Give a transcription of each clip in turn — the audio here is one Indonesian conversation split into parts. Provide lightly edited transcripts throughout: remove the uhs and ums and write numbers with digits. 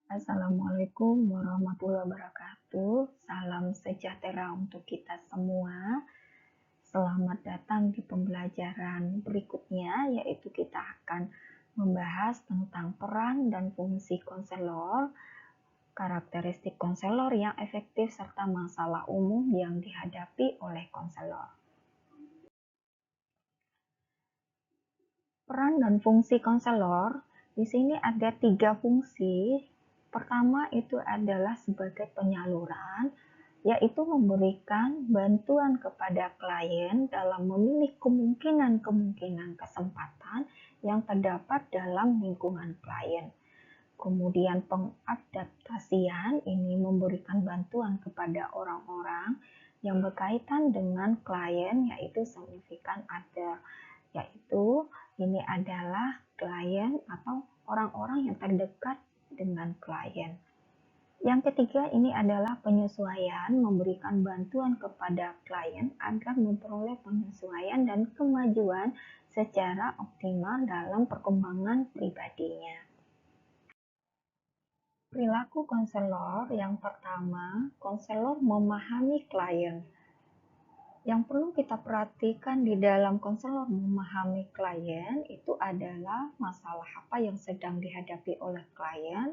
Assalamualaikum warahmatullahi wabarakatuh. Salam sejahtera untuk kita semua. Selamat datang di pembelajaran berikutnya, yaitu kita akan membahas tentang peran dan fungsi konselor, karakteristik konselor yang efektif, serta masalah umum yang dihadapi oleh konselor. Peran dan fungsi konselor, di sini ada 3 fungsi. Pertama itu adalah sebagai penyaluran, yaitu memberikan bantuan kepada klien dalam memilih kemungkinan-kemungkinan kesempatan yang terdapat dalam lingkungan klien. Kemudian pengadaptasian ini memberikan bantuan kepada orang-orang yang berkaitan dengan klien, yaitu significant other, yaitu ini adalah klien atau orang-orang yang terdekat dengan klien. Yang ketiga ini adalah penyesuaian, memberikan bantuan kepada klien agar memperoleh penyesuaian dan kemajuan secara optimal dalam perkembangan pribadinya. Perilaku konselor yang pertama, konselor memahami klien. Yang perlu kita perhatikan di dalam konselor memahami klien itu adalah masalah apa yang sedang dihadapi oleh klien,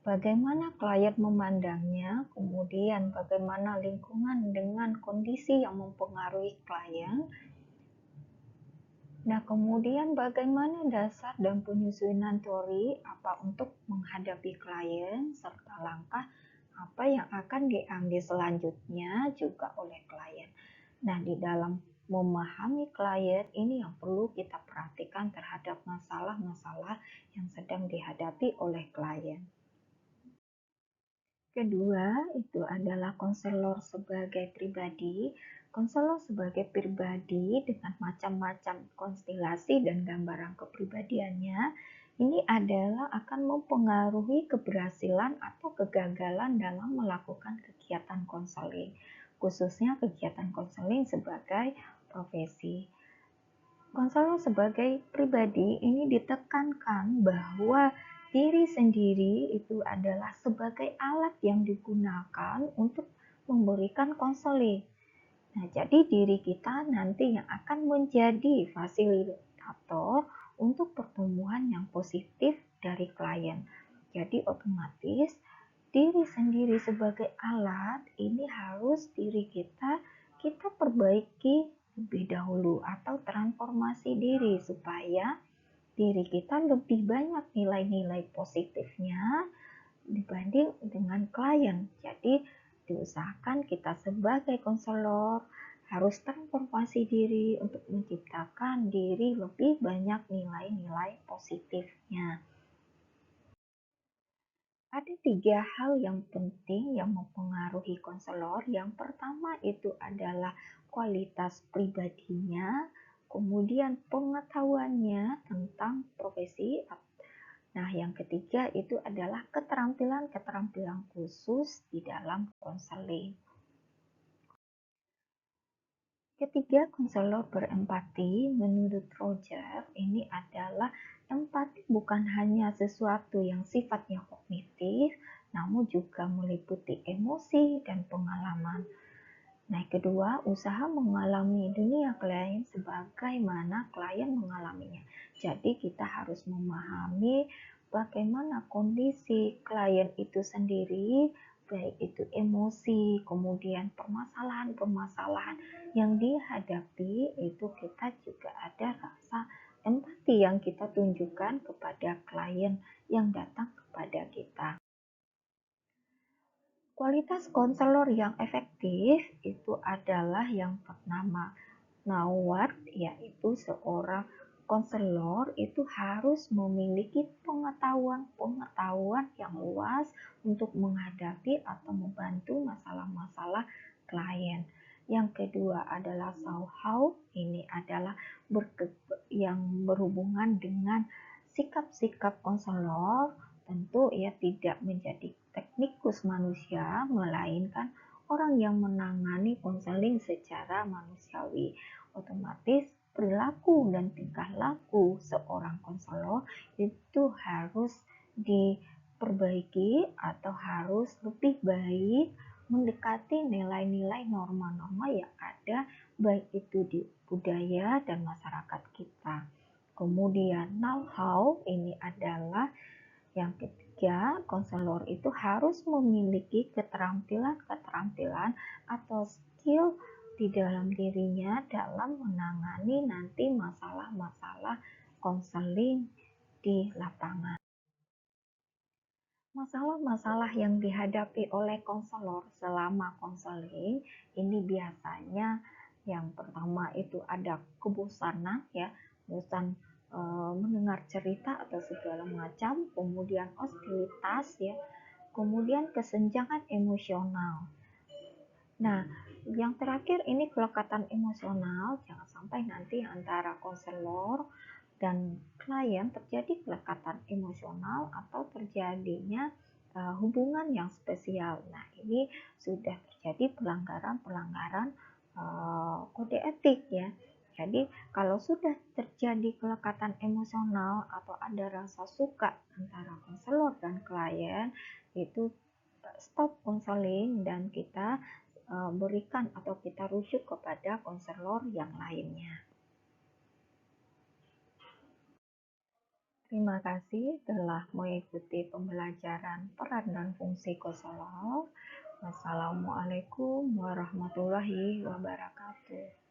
bagaimana klien memandangnya, kemudian bagaimana lingkungan dengan kondisi yang mempengaruhi klien. Nah, kemudian bagaimana dasar dan penyusunan teori apa untuk menghadapi klien, serta langkah apa yang akan diambil selanjutnya juga oleh klien. Nah, di dalam memahami klien ini yang perlu kita perhatikan terhadap masalah-masalah yang sedang dihadapi oleh klien. Kedua, itu adalah konselor sebagai pribadi. Konselor sebagai pribadi dengan macam-macam konstelasi dan gambaran kepribadiannya, ini adalah akan mempengaruhi keberhasilan atau kegagalan dalam melakukan kegiatan konseling, khususnya kegiatan konseling sebagai profesi. Konselor sebagai pribadi ini ditekankan bahwa diri sendiri itu adalah sebagai alat yang digunakan untuk memberikan konseling. Nah, jadi diri kita nanti yang akan menjadi fasilitator untuk pertumbuhan yang positif dari klien. Jadi otomatis diri sendiri sebagai alat ini harus diri kita perbaiki lebih dahulu atau transformasi diri supaya diri kita lebih banyak nilai-nilai positifnya dibanding dengan klien. Jadi diusahakan kita sebagai konselor harus transformasi diri untuk menciptakan diri lebih banyak nilai-nilai positifnya. Ada 3 hal yang penting yang mempengaruhi konselor. Yang pertama itu adalah kualitas pribadinya, kemudian pengetahuannya tentang profesi. Nah, yang ketiga itu adalah keterampilan-keterampilan khusus di dalam konseling. Ketiga, konselor berempati. Menurut Roger, ini adalah empati bukan hanya sesuatu yang sifatnya kognitif, namun juga meliputi emosi dan pengalaman. Nah, kedua, usaha mengalami dunia klien sebagaimana klien mengalaminya. Jadi, kita harus memahami bagaimana kondisi klien itu sendiri, baik itu emosi, kemudian permasalahan-permasalahan yang dihadapi, itu kita juga ada rasa empati yang kita tunjukkan kepada klien yang datang kepada kita. Kualitas konselor yang efektif itu adalah yang pertama, Naward, yaitu seorang konselor itu harus memiliki pengetahuan yang luas untuk menghadapi atau membantu masalah-masalah klien. Yang kedua adalah know-how, ini adalah yang berhubungan dengan sikap-sikap konselor, tentu tidak menjadi teknikus manusia, melainkan orang yang menangani konseling secara manusiawi. Otomatis perilaku dan tingkah laku seorang konselor itu harus perbaiki atau harus lebih baik mendekati nilai-nilai norma-norma yang ada baik itu di budaya dan masyarakat kita. Kemudian know-how ini adalah yang ketiga, konselor itu harus memiliki keterampilan-keterampilan atau skill di dalam dirinya dalam menangani nanti masalah-masalah konseling di lapangan. Masalah-masalah yang dihadapi oleh konselor selama konseling ini biasanya yang pertama itu ada kebosanan ya, bosan mendengar cerita atau segala macam, kemudian hostilitas ya, kemudian kesenjangan emosional. Nah, yang terakhir ini kelekatan emosional, jangan sampai nanti antara konselor dan klien terjadi kelekatan emosional atau terjadinya hubungan yang spesial. Nah, ini sudah terjadi pelanggaran-pelanggaran kode etik ya. Jadi, kalau sudah terjadi kelekatan emosional atau ada rasa suka antara konselor dan klien, itu stop konseling dan kita berikan atau kita rujuk kepada konselor yang lainnya. Terima kasih telah mengikuti pembelajaran peran dan fungsi konselor. Wassalamualaikum warahmatullahi wabarakatuh.